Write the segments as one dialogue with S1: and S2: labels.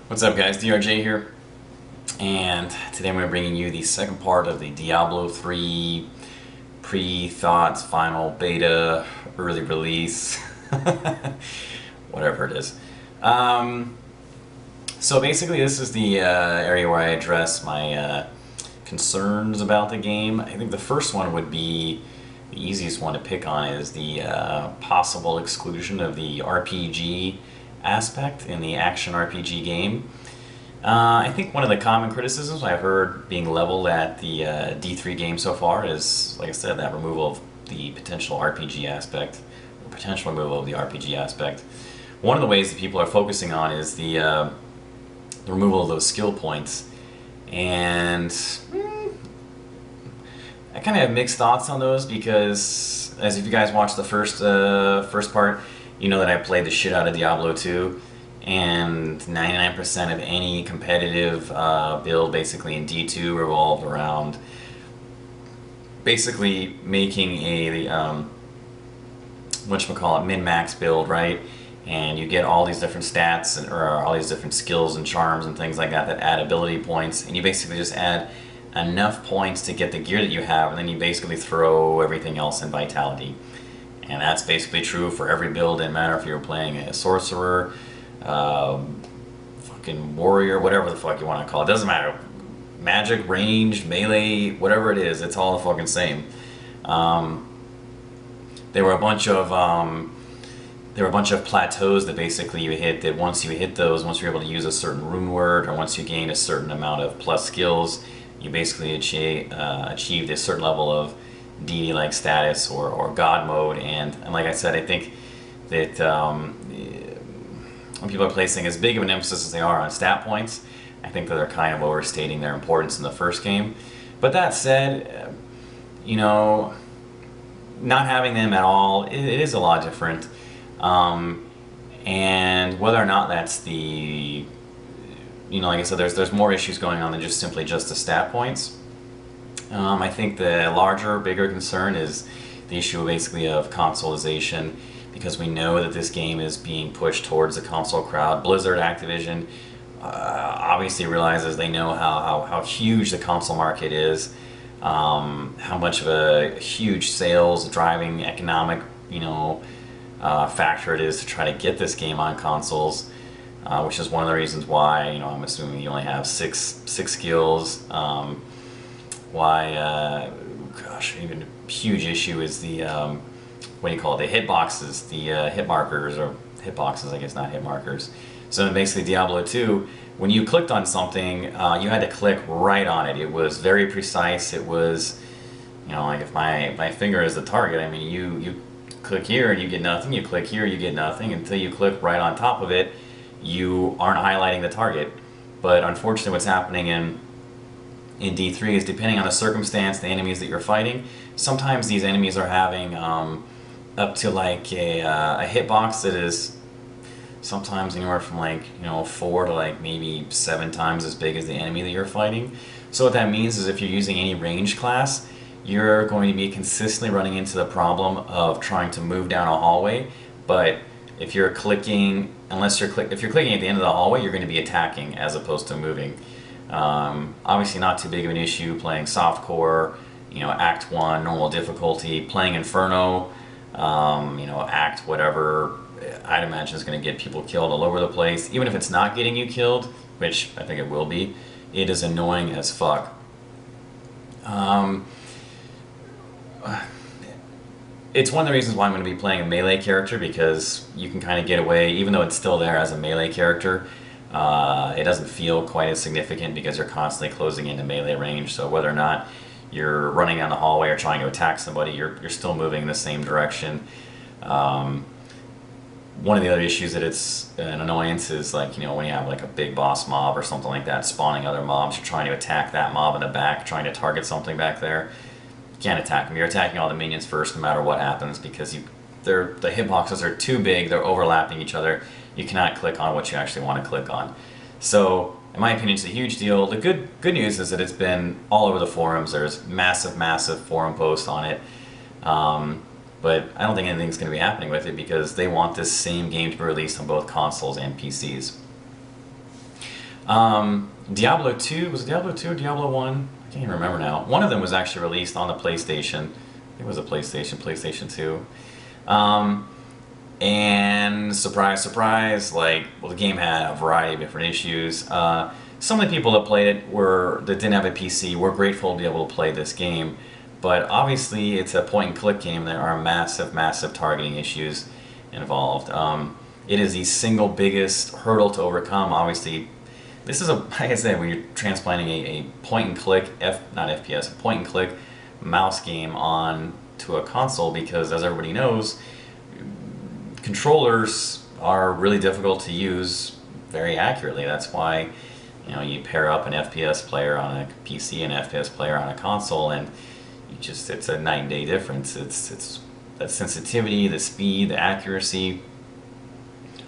S1: What's up, guys? DRJ here, and today I'm going to be bringing you the second part of the Diablo 3 pre-thoughts, final beta, early release, whatever it is. Um, so basically, this is the area where I address my concerns about the game. I think the first one would be the easiest one to pick on is the possible exclusion of the RPG aspect in the action RPG game. I think one of the common criticisms I've heard being leveled at the D3 game so far is, like I said, that removal of the potential RPG aspect, or potential removal of the RPG aspect. One of the ways that people are focusing on is the removal of those skill points, and I kind of have mixed thoughts on those because, as if you guys watched the first part, you know that I played the shit out of Diablo 2, and 99% of any competitive build basically in D2 revolved around basically making a whatchamacallit, min-max build, right? And you get all these different stats or all these different skills and charms and things like that that add ability points, and you basically just add enough points to get the gear that you have, and then you basically throw everything else in vitality. And that's basically true for every build. It doesn't matter if you're playing a sorcerer, fucking warrior, whatever the fuck you want to call it. Doesn't matter. Magic, ranged, melee, whatever it is, it's all the fucking same. There were a bunch of plateaus that basically you hit. That once you hit those, once you're able to use a certain rune word, or once you gain a certain amount of plus skills, you basically achieved a certain level of deity-like status or god mode. And like I said, I think that when people are placing as big of an emphasis as they are on stat points, I think that they're kind of overstating their importance in the first game. But that said, you know, not having them at all, it is a lot different. And whether or not that's the, like I said, there's more issues going on than just simply just the stat points. I think the larger, bigger concern is the issue basically of consoleization, because we know that this game is being pushed towards the console crowd. Blizzard, Activision, obviously realizes they know how huge the console market is, how much of a huge sales driving economic, factor it is to try to get this game on consoles, which is one of the reasons why, I'm assuming you only have six skills. Gosh, even a huge issue is the, what do you call it, the hitboxes, the hit markers, or hitboxes, I guess, not hit markers. So basically Diablo 2, when you clicked on something, you had to click right on it. It was very precise. It was, like if my finger is the target, I mean, you click here and you get nothing, you click here, you get nothing, until you click right on top of it, you aren't highlighting the target. But unfortunately what's happening in D3 is, depending on the circumstance, the enemies that you're fighting, sometimes these enemies are having up to like a hitbox that is sometimes anywhere from 4 to maybe 7 times as big as the enemy that you're fighting. So what that means is if you're using any ranged class, you're going to be consistently running into the problem of trying to move down a hallway, but if you're clicking, if you're clicking at the end of the hallway, you're going to be attacking as opposed to moving. Obviously not too big of an issue playing softcore, Act 1, normal difficulty, playing Inferno, Act whatever, I'd imagine is going to get people killed all over the place. Even if it's not getting you killed, which I think it will be, it is annoying as fuck. It's one of the reasons why I'm going to be playing a melee character, because you can kind of get away, even though it's still there as a melee character, it doesn't feel quite as significant because you're constantly closing into melee range. So whether or not you're running down the hallway or trying to attack somebody, you're still moving in the same direction. One of the other issues that it's an annoyance is when you have a big boss mob or something like that spawning other mobs, you're trying to attack that mob in the back, trying to target something back there. You can't attack them. You're attacking all the minions first no matter what happens, because the hitboxes are too big, they're overlapping each other. You cannot click on what you actually want to click on. So in my opinion, it's a huge deal. The good news is that it's been all over the forums. There's massive forum posts on it. But I don't think anything's going to be happening with it because they want this same game to be released on both consoles and PCs. Diablo 2, was it Diablo 2 or Diablo 1? I can't even remember now. One of them was actually released on the PlayStation. It was a PlayStation 2. Um, and surprise, surprise, like, well, the game had a variety of different issues. Some of the people that played it that didn't have a PC were grateful to be able to play this game. But obviously, it's a point and click game. There are massive, massive targeting issues involved. It is the single biggest hurdle to overcome. Obviously, this is like I said, when you're transplanting a point and click, not FPS, a point and click mouse game on to a console, because as everybody knows, controllers are really difficult to use very accurately. That's why, you pair up an FPS player on a PC and an FPS player on a console, and it's a night and day difference. It's that sensitivity, the speed, the accuracy,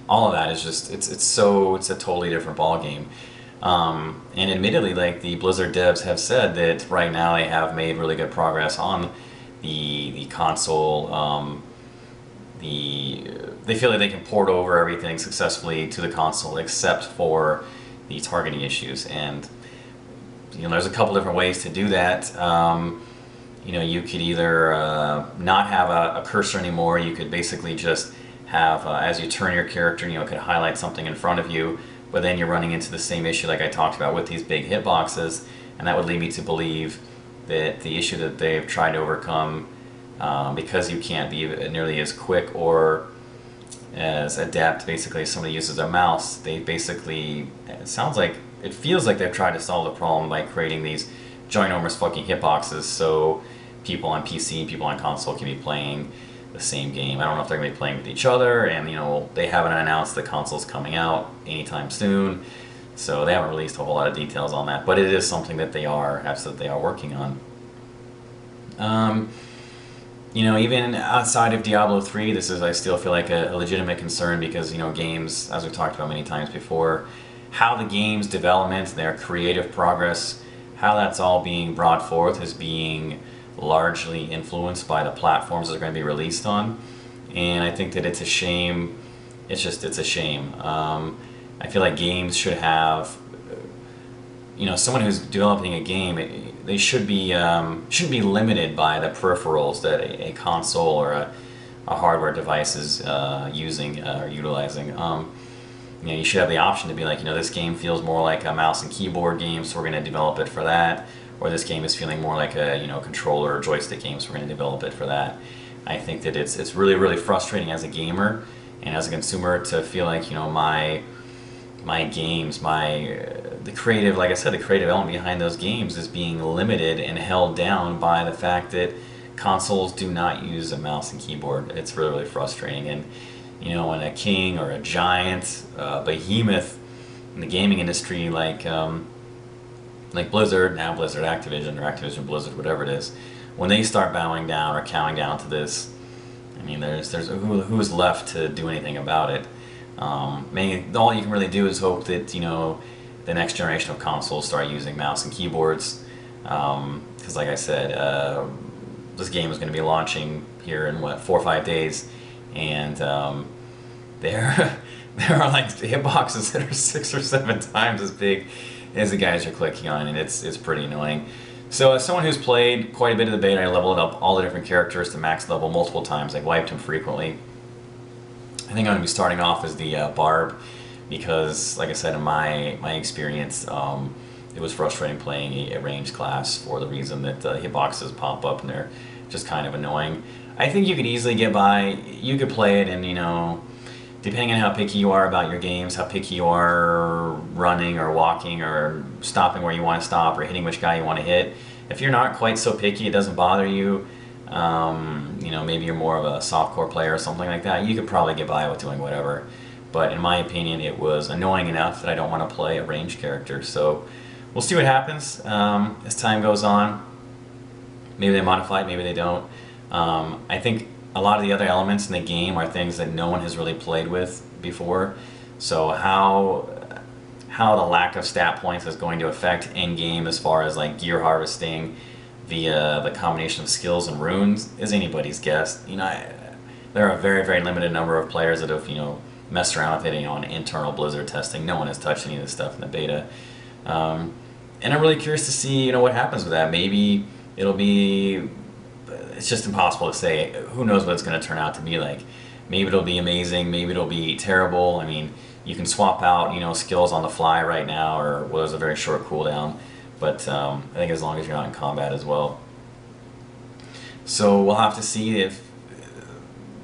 S1: all of that is just it's a totally different ball game. And admittedly, like, the Blizzard devs have said that right now they have made really good progress on the console. They feel like they can port over everything successfully to the console except for the targeting issues, and there's a couple different ways to do that. You could either not have a cursor anymore. You could basically just have, as you turn your character, it could highlight something in front of you, but then you're running into the same issue like I talked about with these big hitboxes, and that would lead me to believe that the issue that they've tried to overcome, because you can't be nearly as quick or as adept basically as somebody uses a mouse, they basically, it feels like they've tried to solve the problem by creating these ginormous fucking hitboxes so people on PC and people on console can be playing the same game. I don't know if they're going to be playing with each other, and they haven't announced the console's coming out anytime soon, so they haven't released a whole lot of details on that, but it is something that they are working on. Even outside of Diablo 3, I still feel like a legitimate concern, because, games, as we've talked about many times before, how the game's development, their creative progress, how that's all being brought forth is being largely influenced by the platforms that are going to be released on. And I think that it's a shame. It's a shame. I feel like games should have, someone who's developing a game, they shouldn't be limited by the peripherals that a console or a hardware device is using or utilizing. You should have the option to be like, this game feels more like a mouse and keyboard game, so we're going to develop it for that. Or this game is feeling more like a controller or joystick game, so we're going to develop it for that. I think that it's really, really frustrating as a gamer and as a consumer to feel like my games, the creative, like I said, the creative element behind those games is being limited and held down by the fact that consoles do not use a mouse and keyboard. It's really, really frustrating. And when a king or a giant behemoth in the gaming industry, like Blizzard, now Blizzard Activision, or Activision Blizzard, whatever it is, when they start bowing down or cowing down to this, there's who's left to do anything about it? All you can really do is hope that the next generation of consoles start using mouse and keyboards, because like I said, this game is going to be launching here in 4 or 5 days, and there are like hitboxes that are 6 or 7 times as big as the guys you're clicking on, and it's pretty annoying. So as someone who's played quite a bit of the beta, I leveled up all the different characters to max level multiple times. I've wiped them frequently. I think I'm going to be starting off as the Barb, because, like I said, in my experience, it was frustrating playing a ranged class for the reason that hitboxes pop up and they're just kind of annoying. I think you could easily get by. You could play it, and depending on how picky you are about your games, how picky you are running or walking or stopping where you want to stop or hitting which guy you want to hit. If you're not quite so picky, it doesn't bother you. Maybe you're more of a softcore player or something like that, you could probably get by with doing whatever. But in my opinion, it was annoying enough that I don't want to play a ranged character. So we'll see what happens as time goes on. Maybe they modify it, maybe they don't. I think a lot of the other elements in the game are things that no one has really played with before. So how the lack of stat points is going to affect in-game as far as like gear harvesting via the combination of skills and runes is anybody's guess. There are a very, very limited number of players that have messed around with it, on internal Blizzard testing. No one has touched any of this stuff in the beta. And I'm really curious to see, what happens with that. Maybe it'll be, it's just impossible to say. Who knows what it's going to turn out to be like. Maybe it'll be amazing, maybe it'll be terrible. I mean, you can swap out, skills on the fly right now, or well, there's a very short cooldown. But I think as long as you're not in combat as well. So we'll have to see if,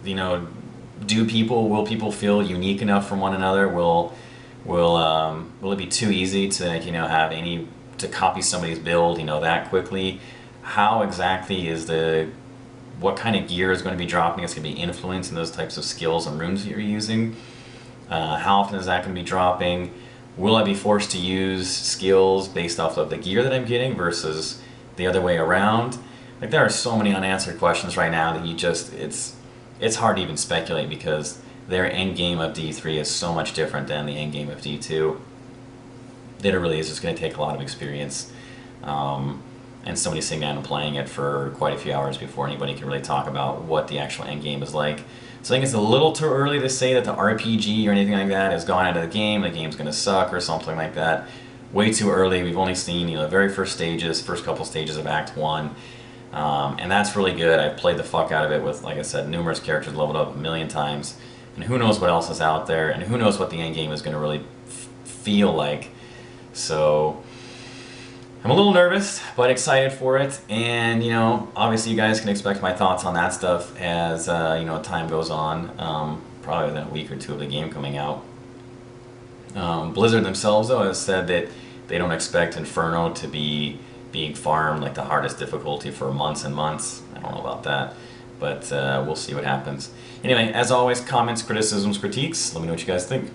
S1: will people feel unique enough from one another? Will it be too easy to to copy somebody's build that quickly? How exactly what kind of gear is going to be dropping? It's going to be influencing those types of skills and runes that you're using. How often is that going to be dropping? Will I be forced to use skills based off of the gear that I'm getting versus the other way around? Like, there are so many unanswered questions right now that it's hard to even speculate, because their end game of D3 is so much different than the end game of D2 that it really is just going to take a lot of experience and somebody sitting down and playing it for quite a few hours before anybody can really talk about what the actual end game is like. So I think it's a little too early to say that the RPG or anything like that has gone out of the game's going to suck or something like that. Way too early. We've only seen the very first couple stages of Act 1. And that's really good. I've played the fuck out of it with, like I said, numerous characters leveled up a million times. And who knows what else is out there, and who knows what the end game is going to really feel like. So I'm a little nervous, but excited for it. And, obviously you guys can expect my thoughts on that stuff as, time goes on. Probably within a week or two of the game coming out. Blizzard themselves, though, has said that they don't expect Inferno to be being farmed like the hardest difficulty for months and months. I don't know about that, but we'll see what happens. Anyway, as always, comments, criticisms, critiques, let me know what you guys think.